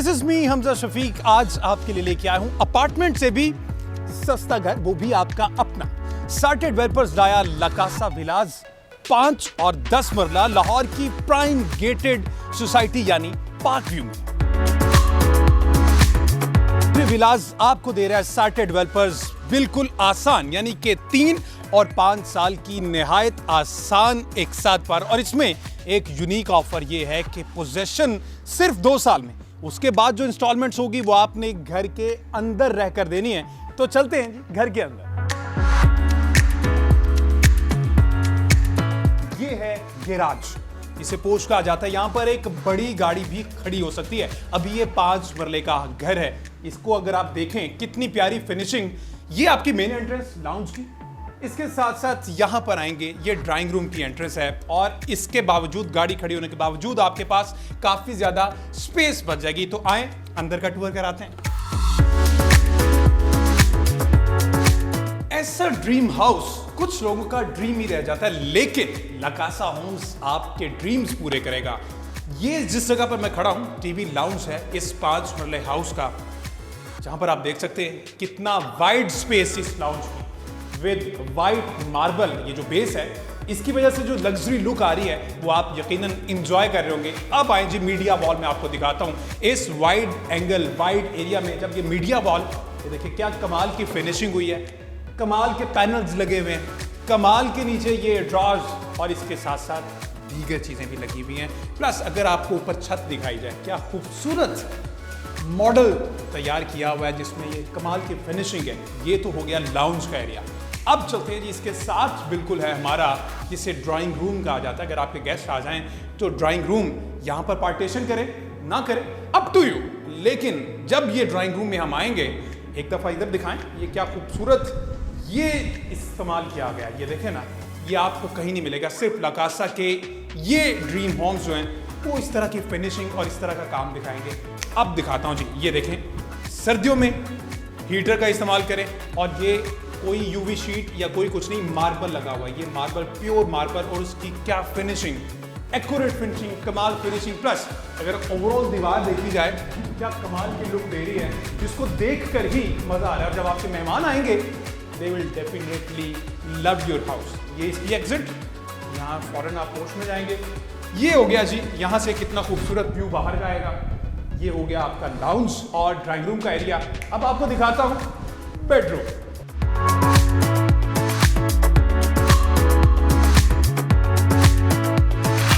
This is me Hamza Shafiq. आज आपके लिए लेके आया हूं अपार्टमेंट से भी सस्ता घर, वो भी आपका अपना। सार्टे डेवलपर्स लाया लकासा विलाज 5 और 10 मरला लाहौर की प्राइम गेटेड सोसाइटी यानी पार्क व्यू में। ये विलाज आपको दे रहा है सार्टे डेवलपर्स बिल्कुल आसान, यानी कि 3 और 5 साल की निहायत आसान एक साथ पर। और इसमें एक यूनिक ऑफर ये है कि पोजेशन सिर्फ 2 साल में, उसके बाद जो इंस्टॉलमेंट्स होगी वो आपने घर के अंदर रहकर देनी है। तो चलते हैं जी घर के अंदर। ये है गैराज, इसे पोर्च कहा जाता है। यहां पर एक बड़ी गाड़ी भी खड़ी हो सकती है। अभी ये 5 मरले का घर है। इसको अगर आप देखें कितनी प्यारी फिनिशिंग। ये आपकी मेन एंट्रेंस लाउंज की, इसके साथ साथ यहां पर आएंगे ये ड्राइंग रूम की एंट्रेंस है। और इसके बावजूद, गाड़ी खड़ी होने के बावजूद, आपके पास काफी ज्यादा स्पेस बच जाएगी। तो आए अंदर का टूर कराते हैं। ऐसा ड्रीम हाउस कुछ लोगों का ड्रीम ही रह जाता है, लेकिन लकासा होम्स आपके ड्रीम्स पूरे करेगा। ये जिस जगह पर मैं खड़ा हूं, टीवी लाउंज है इस 5 मरले हाउस का, जहां पर आप देख सकते हैं कितना वाइड स्पेस इस लाउंज की, विद वाइट मार्बल। ये जो बेस है, इसकी वजह से जो लग्जरी लुक आ रही है वो आप यकीनन एंजॉय कर रहे होंगे। अब आए जी मीडिया वॉल में आपको दिखाता हूं। इस वाइड एंगल वाइड एरिया में जब ये मीडिया वॉल, ये देखिए क्या कमाल की फिनिशिंग हुई है, कमाल के पैनल्स लगे हुए हैं, कमाल के नीचे ये ड्रॉर्स और इसके साथ साथ दीगर चीजें भी लगी हुई हैं। प्लस अगर आपको ऊपर छत दिखाई जाए, क्या खूबसूरत मॉडल तैयार किया हुआ है जिसमें ये कमाल की फिनिशिंग है। ये तो हो गया लाउंज का एरिया। अब चलते हैं जी, इसके साथ बिल्कुल है हमारा, जिसे ड्राइंग रूम कहा जाता है। अगर आपके गेस्ट आ जाएं तो ड्राइंग रूम यहाँ पर पार्टीशन करें ना करें, अप टू यू। लेकिन जब ये ड्राइंग रूम में हम आएंगे, एक दफ़ा इधर दिखाएं, ये क्या खूबसूरत ये इस्तेमाल किया गया। ये देखें ना, ये आपको कहीं नहीं मिलेगा। सिर्फ लकासा के ये ड्रीम होम्स जो हैं वो इस तरह की फिनिशिंग और इस तरह का काम दिखाएंगे। अब दिखाता हूँ जी, ये देखें, सर्दियों में हीटर का इस्तेमाल करें और ये कोई यूवी शीट या कोई कुछ नहीं, मार्बल लगा हुआ है। ये मार्बल, प्योर मार्बल, और उसकी क्या फिनिशिंग, एक्यूरेट फिनिशिंग, कमाल फिनिशिंग। प्लस अगर ओवरऑल दीवार देखी जाए, क्या कमाल की लुक दे रही है, जिसको देखकर ही मजा आ रहा है। और जब आपके मेहमान आएंगे, they will definitely love your house. ये इसकी एग्जिट, यहाँ फॉरन आप पोर्च में जाएंगे। ये हो गया जी, यहाँ से कितना खूबसूरत व्यू बाहर का आएगा। ये हो गया आपका लाउंज और ड्राइंग रूम का एरिया। अब आपको दिखाता हूँ बेडरूम।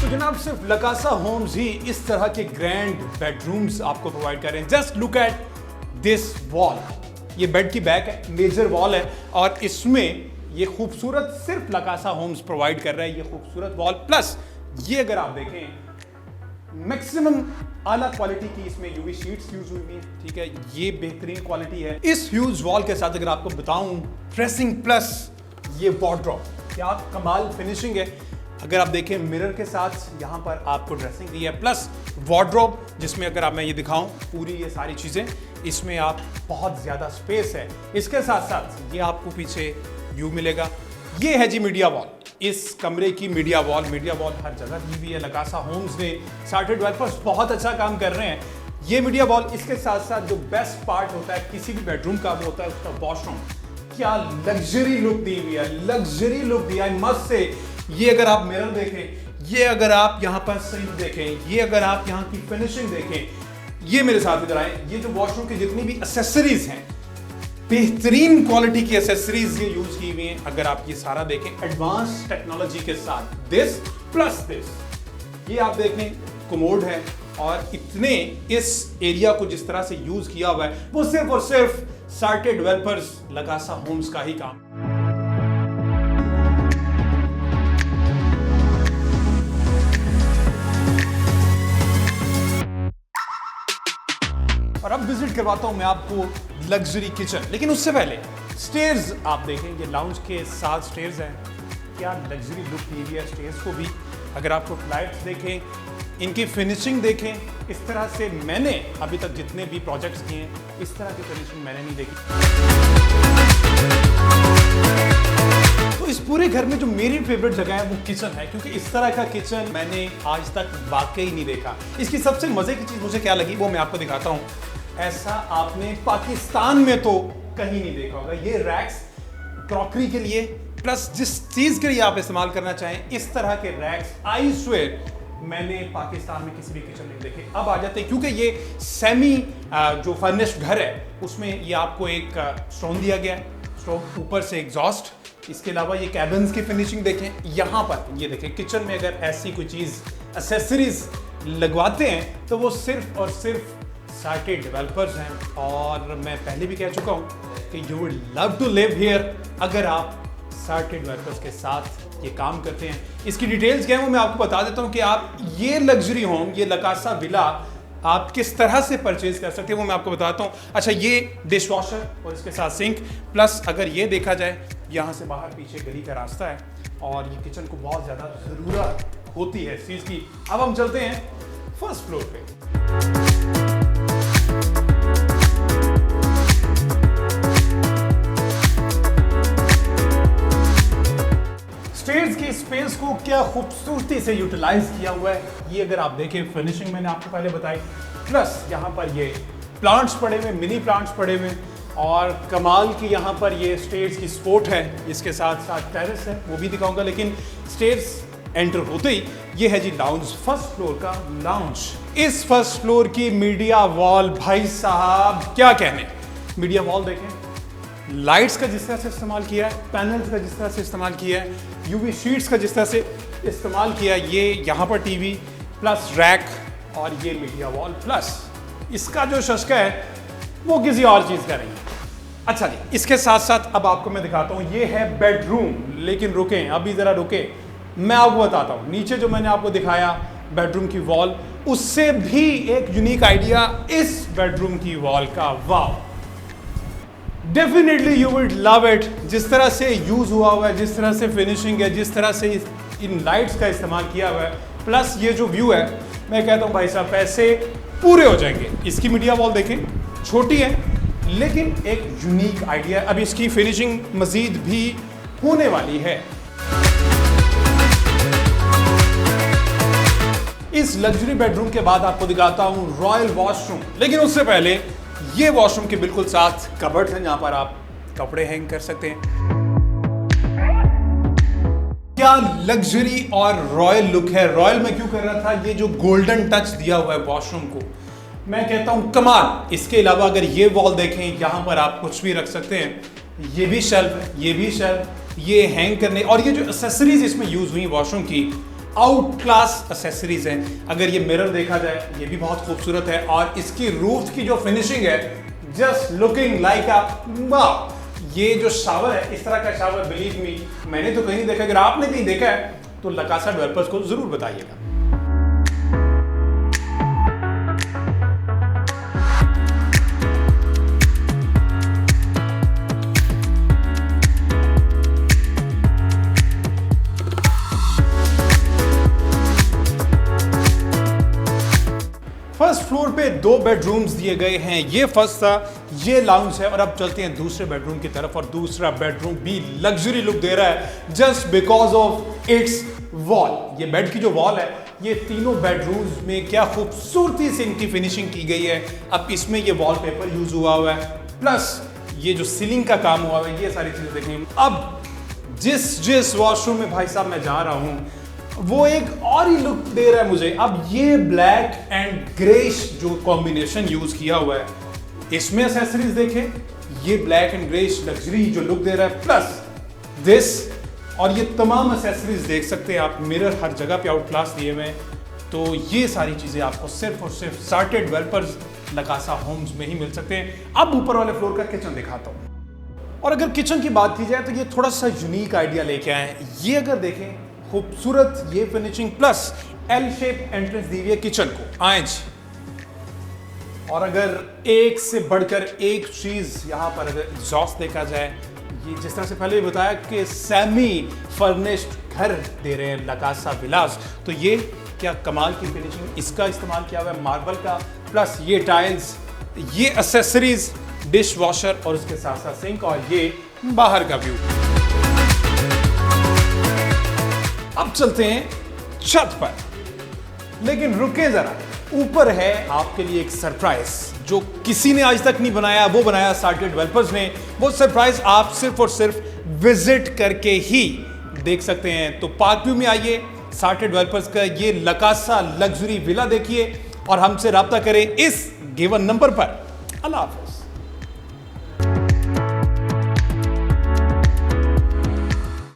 जनाब, सिर्फ लकासा होम्स ही इस तरह के ग्रैंड बेडरूम्स आपको प्रोवाइड कर रहे हैं। Just look at this wall. ये बेड की बैक है, मेजर वॉल है, और इसमें ये खूबसूरत सिर्फ लकासा होम्स प्रोवाइड कर रहा है, ये खूबसूरत वॉल। प्लस ये अगर आप देखें, मैक्सिमम आला क्वालिटी की इसमें यूवी शीट्स यूज हुई हैं। ठीक है, ये बेहतरीन क्वालिटी है। इस ह्यूज वॉल के साथ अगर आपको बताऊं, ड्रेसिंग प्लस ये वार्डरोब, क्या कमाल फिनिशिंग है। अगर आप देखें, मिरर के साथ यहाँ पर आपको ड्रेसिंग दी है, प्लस वार्डरोब, जिसमें अगर आप मैं ये दिखाऊं, पूरी ये सारी चीजें, इसमें आप बहुत ज्यादा स्पेस है। इसके साथ साथ ये आपको पीछे व्यू मिलेगा। ये है जी मीडिया वॉल, इस कमरे की मीडिया वॉल। मीडिया वॉल हर जगह दी हुई है। लकासा होम्स ने, सार्टे डेवलपर्स बहुत अच्छा काम कर रहे हैं। ये मीडिया वॉल, इसके साथ साथ जो बेस्ट पार्ट होता है किसी भी बेडरूम का, वो होता है उसका वॉशरूम। क्या लग्जरी लुक दी हुई है, लग्जरी लुक दिया है, मस्त से। ये अगर आप मिरर देखें, ये अगर आप यहाँ पर सिंक देखें, ये अगर आप यहाँ की फिनिशिंग देखें, ये मेरे साथ इधर आए, ये जो वॉशरूम की जितनी भी एक्सेसरीज हैं, बेहतरीन क्वालिटी की एक्सेसरीज ये यूज की हुई हैं। अगर आप ये सारा देखें, एडवांस टेक्नोलॉजी के साथ, दिस प्लस दिस, ये आप देखें कमोड है। और इतने इस एरिया को जिस तरह से यूज किया हुआ है, वो सिर्फ और सिर्फ सार्टे डेवलपर्स लकासा होम्स का ही काम। और अब विजिट करवाता हूं मैं आपको लग्जरी किचन। लेकिन उससे पहले स्टेयर्स आप देखें, ये लाउंज के साथ स्टेयर्स हैं। क्या लग्जरी लुक दी हुई है स्टेयर्स को भी। अगर आपको फ्लाइट्स देखें, इनकी फिनिशिंग देखें, इस तरह से मैंने अभी तक जितने भी प्रोजेक्ट्स किए हैं, इस तरह की फिनिशिंग मैंने नहीं देखी। तो इस पूरे घर में जो मेरी फेवरेट जगह है वो किचन है, क्योंकि इस तरह का किचन मैंने आज तक वाकई नहीं देखा। इसकी सबसे मजे की चीज मुझे क्या लगी वो मैं आपको दिखाता हूँ। ऐसा आपने पाकिस्तान में तो कहीं नहीं देखा होगा। ये रैक्स क्रॉकरी के लिए प्लस जिस चीज के लिए आप इस्तेमाल करना चाहें, इस तरह के रैक्स आई स्वेयर मैंने पाकिस्तान में किसी भी किचन में देखे। अब आ जाते हैं, क्योंकि ये सेमी जो फर्निश्ड घर है उसमें ये आपको एक स्टोन दिया गया है, स्टोन ऊपर से एग्जॉस्ट। इसके अलावा ये कैबिन्स की फिनिशिंग देखें, यहाँ पर ये देखें किचन में अगर ऐसी कोई चीज़ एक्सेसरीज लगवाते हैं तो वो सिर्फ और सिर्फ चार्टेड डेवलपर्स हैं। और मैं पहले भी कह चुका हूँ कि you would love to live here अगर आप चार्टेड डेवलपर्स के साथ ये काम करते हैं। इसकी डिटेल्स क्या है वो मैं आपको बता देता हूँ कि आप ये लग्जरी होम, ये लकासा विला आप किस तरह से परचेज कर सकते हैं वो मैं आपको बताता हूँ। अच्छा, ये डिश वॉशर और इसके साथ सिंक, प्लस अगर ये देखा जाए यहाँ से बाहर पीछे गली का रास्ता है और ये किचन को बहुत ज़्यादा ज़रूरत होती है इस चीज़ की। अब हम चलते हैं फर्स्ट फ्लोर पे। स्टेयर्स की स्पेस को क्या खूबसूरती से यूटिलाइज किया हुआ है। ये अगर आप देखें, फिनिशिंग मैंने आपको पहले बताई, प्लस यहाँ पर ये प्लांट्स पड़े हुए, मिनी प्लांट्स पड़े हुए, और कमाल की यहाँ पर ये स्टेयर्स की सपोर्ट है। इसके साथ साथ टेरेस है, वो भी दिखाऊंगा। लेकिन स्टेयर्स एंटर होते ही ये है जी लाउंज, फर्स्ट फ्लोर का लाउंज। इस फर्स्ट फ्लोर की मीडिया वॉल, भाई साहब क्या कहने। मीडिया वॉल देखें, लाइट्स का जिस तरह से इस्तेमाल किया है, पैनल्स का जिस तरह से इस्तेमाल किया है, यूवी शीट्स का जिस तरह से इस्तेमाल किया है, ये यहाँ पर टीवी प्लस रैक और ये मीडिया वॉल, प्लस इसका जो शशका है वो किसी और चीज़ का नहीं है। अच्छा जी, इसके साथ साथ अब आपको मैं दिखाता हूँ, ये है बेडरूम। लेकिन रुकें, अभी ज़रा रुकें, मैं आपको बताता हूँ। नीचे जो मैंने आपको दिखाया बेडरूम की वॉल, उससे भी एक यूनिक आइडिया इस बेडरूम की वॉल का। वाह, definitely you will love it. जिस तरह से यूज हुआ हुआ है, जिस तरह से फिनिशिंग है, जिस तरह से इन लाइट्स का इस्तेमाल किया हुआ है, प्लस ये जो व्यू है, मैं कहता हूँ भाई साहब पैसे पूरे हो जाएंगे। इसकी मीडिया वॉल देखें, छोटी है लेकिन एक यूनिक आइडिया। अब इसकी फिनिशिंग मजीद भी होने वाली है। इस लग्जरी बेडरूम के बाद आपको दिखाता हूं रॉयल वॉशरूम। लेकिन उससे पहले ये वॉशरूम के बिल्कुल साथ कबर्ड हैं जहां पर आप कपड़े हैंग कर सकते हैं। क्या लग्जरी और रॉयल लुक है। रॉयल मैं क्यों कर रहा था, ये जो गोल्डन टच दिया हुआ है वॉशरूम को, मैं कहता हूं कमाल। इसके अलावा अगर ये वॉल देखें, यहां पर आप कुछ भी रख सकते हैं। ये भी शेल्फ है, ये भी शेल्फ, ये हैंग करने, और ये जो एक्सेसरीज इसमें यूज हुई वॉशरूम की, आउट क्लास एक्सेसरीज हैं। अगर ये मिरर देखा जाए, ये भी बहुत खूबसूरत है, और इसकी रूफ की जो फिनिशिंग है, जस्ट लुकिंग लाइक अ वाव। ये जो शावर है, इस तरह का शावर बिलीव मी मैंने तो कहीं नहीं देखा। अगर आपने कहीं देखा है तो लकासा डेवलपर्स को जरूर बताइएगा। फर्स्ट फ्लोर पे 2 बेडरूम्स दिए गए हैं। ये फर्स्ट था, ये लाउंज है, और अब चलते हैं दूसरे बेडरूम की तरफ। और दूसरा बेडरूम भी लग्जरी लुक दे रहा है just because of its wall. ये बेड की जो वॉल है, ये तीनों बेडरूम्स में क्या खूबसूरती से इनकी फिनिशिंग की गई है। अब इसमें ये वॉलपेपर यूज हुआ है, प्लस ये जो सीलिंग का काम हुआ है, ये सारी चीजें देखें। अब जिस वॉशरूम में भाई साहब मैं जा रहा हूं, वो एक और ही लुक दे रहा है मुझे। अब ये ब्लैक एंड ग्रेश जो कॉम्बिनेशन यूज किया हुआ है, इसमें एक्सेसरीज देखें, ये ब्लैक एंड ग्रेश लग्जरी जो लुक दे रहा है, प्लस दिस, और ये तमाम एक्सेसरीज देख सकते हैं आप। मिरर हर जगह पे आउट क्लास दिए हुए हैं। तो ये सारी चीजें आपको सिर्फ और सिर्फ चार्टेड डेवलपर्स लकासा होम्स में ही मिल सकते हैं। अब ऊपर वाले फ्लोर का किचन दिखाता हूं। और अगर किचन की बात की जाए तो ये थोड़ा सा यूनिक आइडिया लेके आए हैं। ये अगर देखें, खूबसूरत ये finishing, plus L shape entrance दी हुई है किचन को। आए जी, और अगर एक से बढ़कर एक चीज यहां पर अगर एग्जॉस्ट देखा जाए, ये जिस तरह से पहले भी बताया कि सेमी फर्निश्ड घर दे रहे हैं लकासा विलास, तो ये क्या कमाल की फिनिशिंग, इसका इस्तेमाल किया हुआ है मार्बल का, प्लस ये टाइल्स, ये एक्सेसरीज, डिश वॉशर और उसके साथ साथ सिंक, और ये बाहर का व्यू। अब चलते हैं छत पर, लेकिन रुके जरा, ऊपर है आपके लिए एक सरप्राइज जो किसी ने आज तक नहीं बनाया, वो बनाया सार्टे डेवलपर्स ने। वो सरप्राइज आप सिर्फ और सिर्फ विजिट करके ही देख सकते हैं। तो पार्क व्यू में आइए, सार्टे डेवलपर्स का ये लकासा लग्जरी विला देखिए और हमसे राब्ता करें इस गिवन नंबर पर। अल्लाह हाफिज।